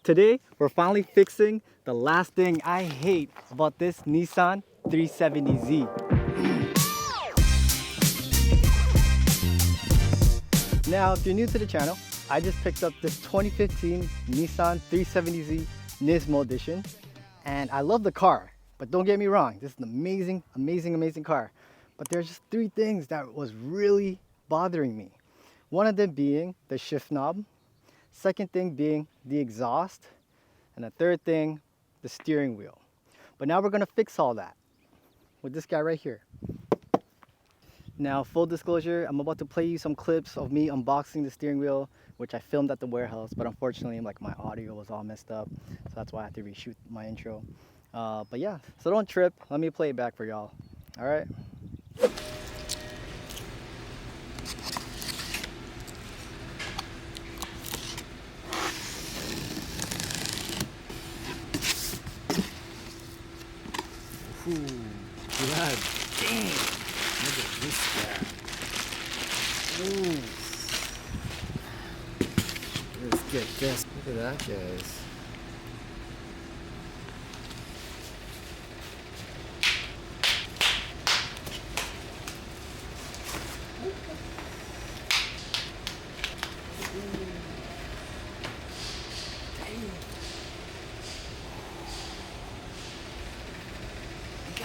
Today, we're finally fixing the last thing I hate about this Nissan 370Z. Now, if you're new to the channel, I just picked up this 2015 Nissan 370Z Nismo edition, and I love the car, but don't get me wrong, this is an amazing car. But there's just three things that was really bothering me. One of them being the shift knob, second thing being the exhaust, and the third thing, the steering wheel. But now we're gonna fix all that with this guy right here. Now, full disclosure, I'm about to play you some clips of me unboxing the steering wheel, which I filmed at the warehouse, but unfortunately, like, my audio was all messed up, so that's why I had to reshoot my intro. But yeah, so don't trip. Let me play it back for y'all. All right. Ooh, God damn! Look at this guy. Ooh. Let's get this. Look at that, guys.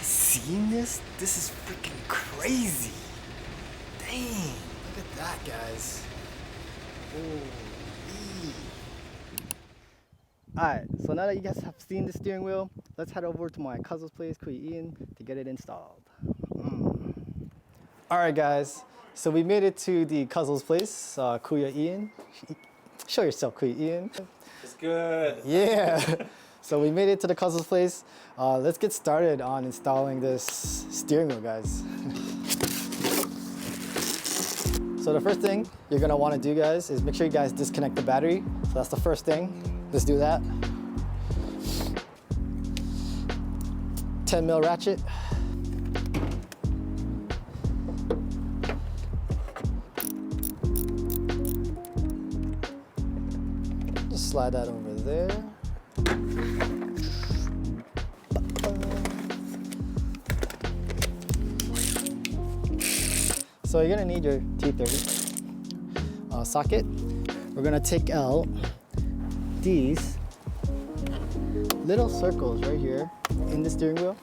Seen this? This is freaking crazy. Dang, look at that, guys. Holy. Alright, so now that you guys have seen the steering wheel, let's head over to my cousin's place, Kuya Ian, to get it installed. Alright guys, so we made it to the cousin's place, Kuya Ian. Show yourself, Kuya Ian. It's good. Yeah. So we made it to the cousin's place. Let's get started on installing this steering wheel, guys. So the first thing you're gonna wanna do, guys, is make sure you guys disconnect the battery. So that's the first thing. Let's do that. 10mm ratchet. Just slide that over there. So you're gonna need your T30 socket. We're gonna take out these little circles right here in the steering wheel.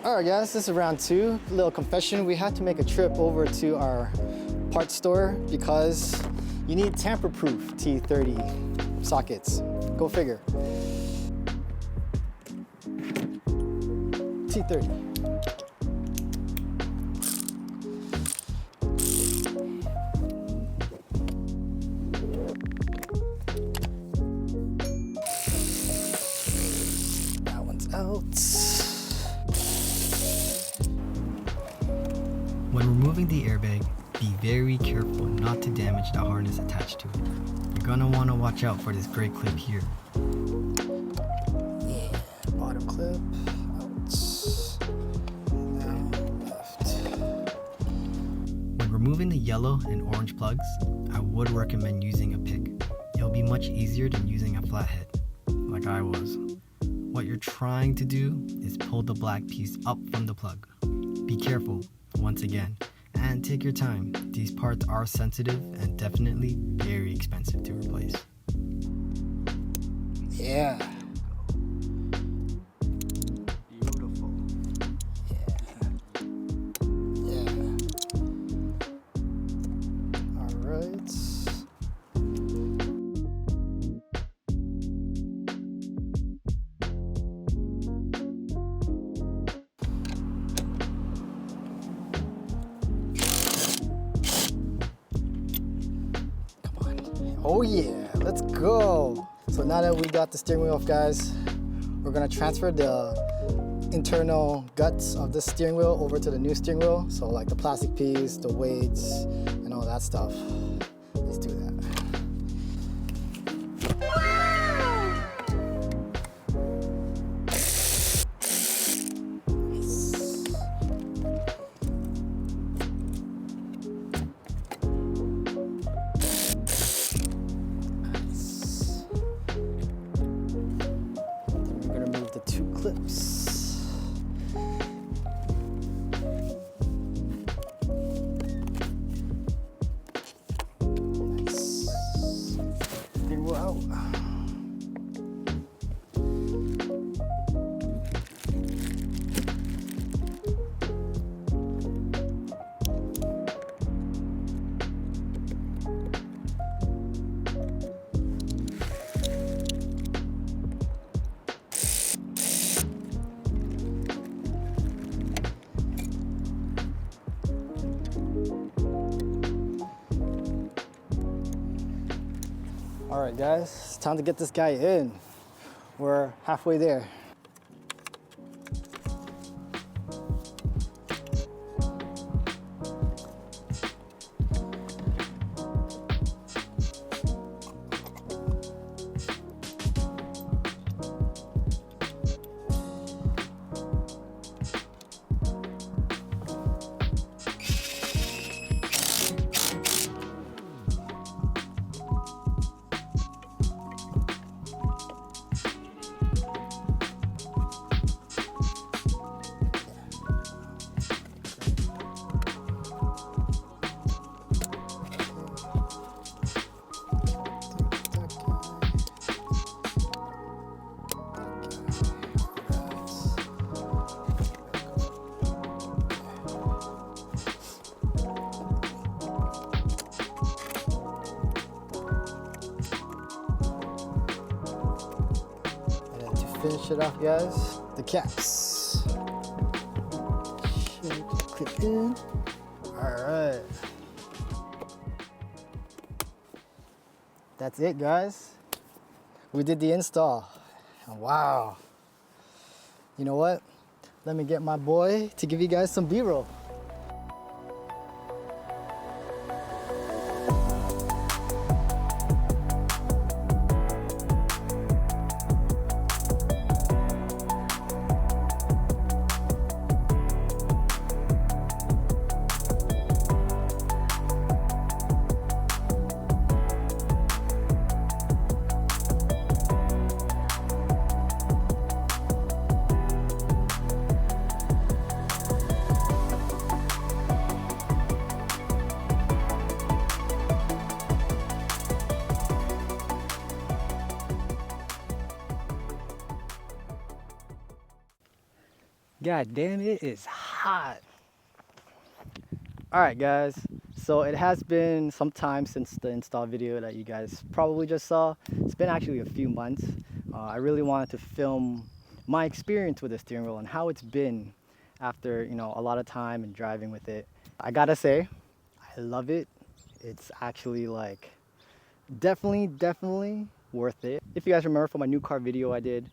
Alright guys, this is round two. Little confession, we had to make a trip over to our parts store because you need tamper-proof T30 sockets. Go figure. T30. That one's out. When removing the airbag, be very careful not to damage the harness attached to it. You're gonna want to watch out for this gray clip here. Yeah, bottom clip, out, now left. When removing the yellow and orange plugs, I would recommend using a pick. It'll be much easier than using a flathead, like I was. What you're trying to do is pull the black piece up from the plug. Be careful, once again, and take your time. These parts are sensitive and definitely very expensive to replace. Yeah. Beautiful. Yeah. All right. Oh yeah, let's go. So now that we got the steering wheel off, guys, we're gonna transfer the internal guts of the steering wheel over to the new steering wheel. So like the plastic piece, the weights, and all that stuff. Let's do that. Nice. All right, guys, it's time to get this guy in. We're halfway there. Finish it off, guys. The caps. Should clip in. All right. That's it, guys. We did the install. And wow. You know what? Let me get my boy to give you guys some B-roll. God damn, it is hot. All right, guys. So it has been some time since the install video that you guys probably just saw. It's been actually a few months. I really wanted to film my experience with the steering wheel and how it's been after, you know, a lot of time and driving with it. I gotta say, I love it. It's actually like definitely worth it. If you guys remember from my new car video I did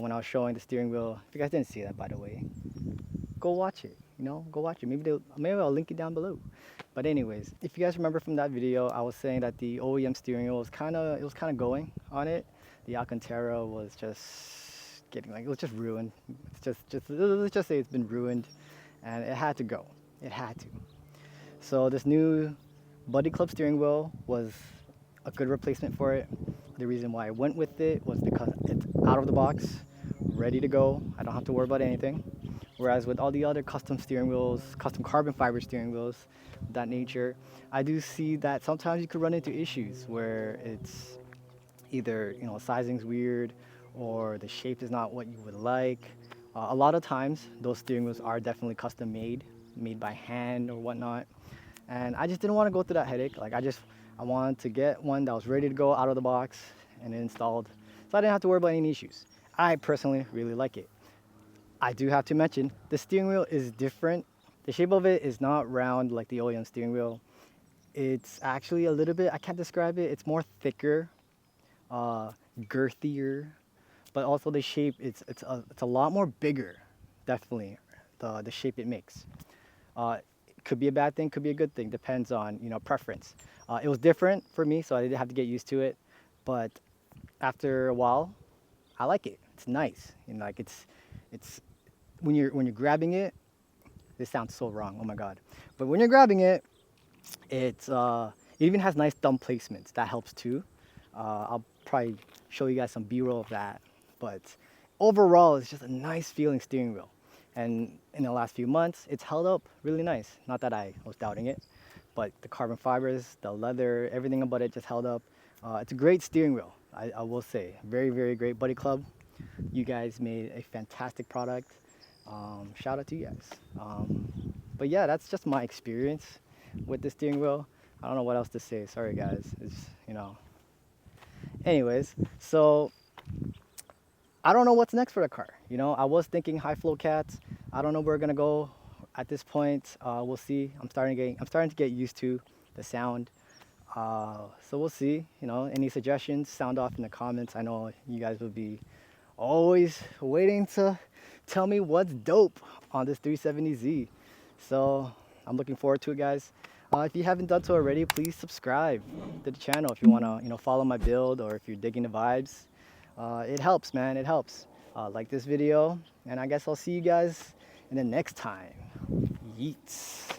when I was showing the steering wheel, if you guys didn't see that, by the way, go watch it. You know, go watch it. Maybe I'll link it down below. But anyways, if you guys remember from that video, I was saying that the OEM steering wheel was kind of going on it. The Alcantara was just getting like, it was just ruined. Let's just say it's been ruined, and it had to go. It had to. So this new Buddy Club steering wheel was a good replacement for it. The reason why I went with it was because it's out of the box, ready to go. I don't have to worry about anything. Whereas with all the other custom steering wheels, custom carbon fiber steering wheels, of that nature, I do see that sometimes you could run into issues where it's either, you know, sizing's weird or the shape is not what you would like. A lot of times those steering wheels are definitely custom made by hand or whatnot. And I just didn't want to go through that headache. Like I wanted to get one that was ready to go out of the box and installed, so I didn't have to worry about any issues. I personally really like it. I do have to mention, the steering wheel is different. The shape of it is not round like the OEM steering wheel. It's actually a little bit, I can't describe it, it's more thicker, girthier, but also the shape, it's a lot more bigger, definitely, the shape it makes. It could be a bad thing, could be a good thing, depends on, you know, preference. It was different for me, so I didn't have to get used to it, but after a while, I like it. It's nice, you know, like it's when you're grabbing it, this sounds so wrong, oh my god, but when you're grabbing it, it even has nice thumb placements. That helps too. I'll probably show you guys some b-roll of that, but overall it's just a nice feeling steering wheel. And in the last few months it's held up really nice. Not that I was doubting it, but the carbon fibers, the leather, everything about it just held up. It's a great steering wheel, I will say. Very great. Buddy Club, you guys made a fantastic product. Shout out to you guys. But yeah, that's just my experience with the steering wheel. I don't know what else to say. Sorry guys. It's, you know. Anyways, so I don't know what's next for the car. You know, I was thinking high flow cats. I don't know where we're gonna go at this point. We'll see. I'm starting to get used to the sound. So we'll see. You know, any suggestions, sound off in the comments. I know you guys will be always waiting to tell me what's dope on this 370Z. So I'm looking forward to it, guys. If you haven't done so already, please subscribe to the channel if you want to, follow my build, or if you're digging the vibes. It helps, man. It helps. Like this video, and I guess I'll see you guys in the next time. Yeets.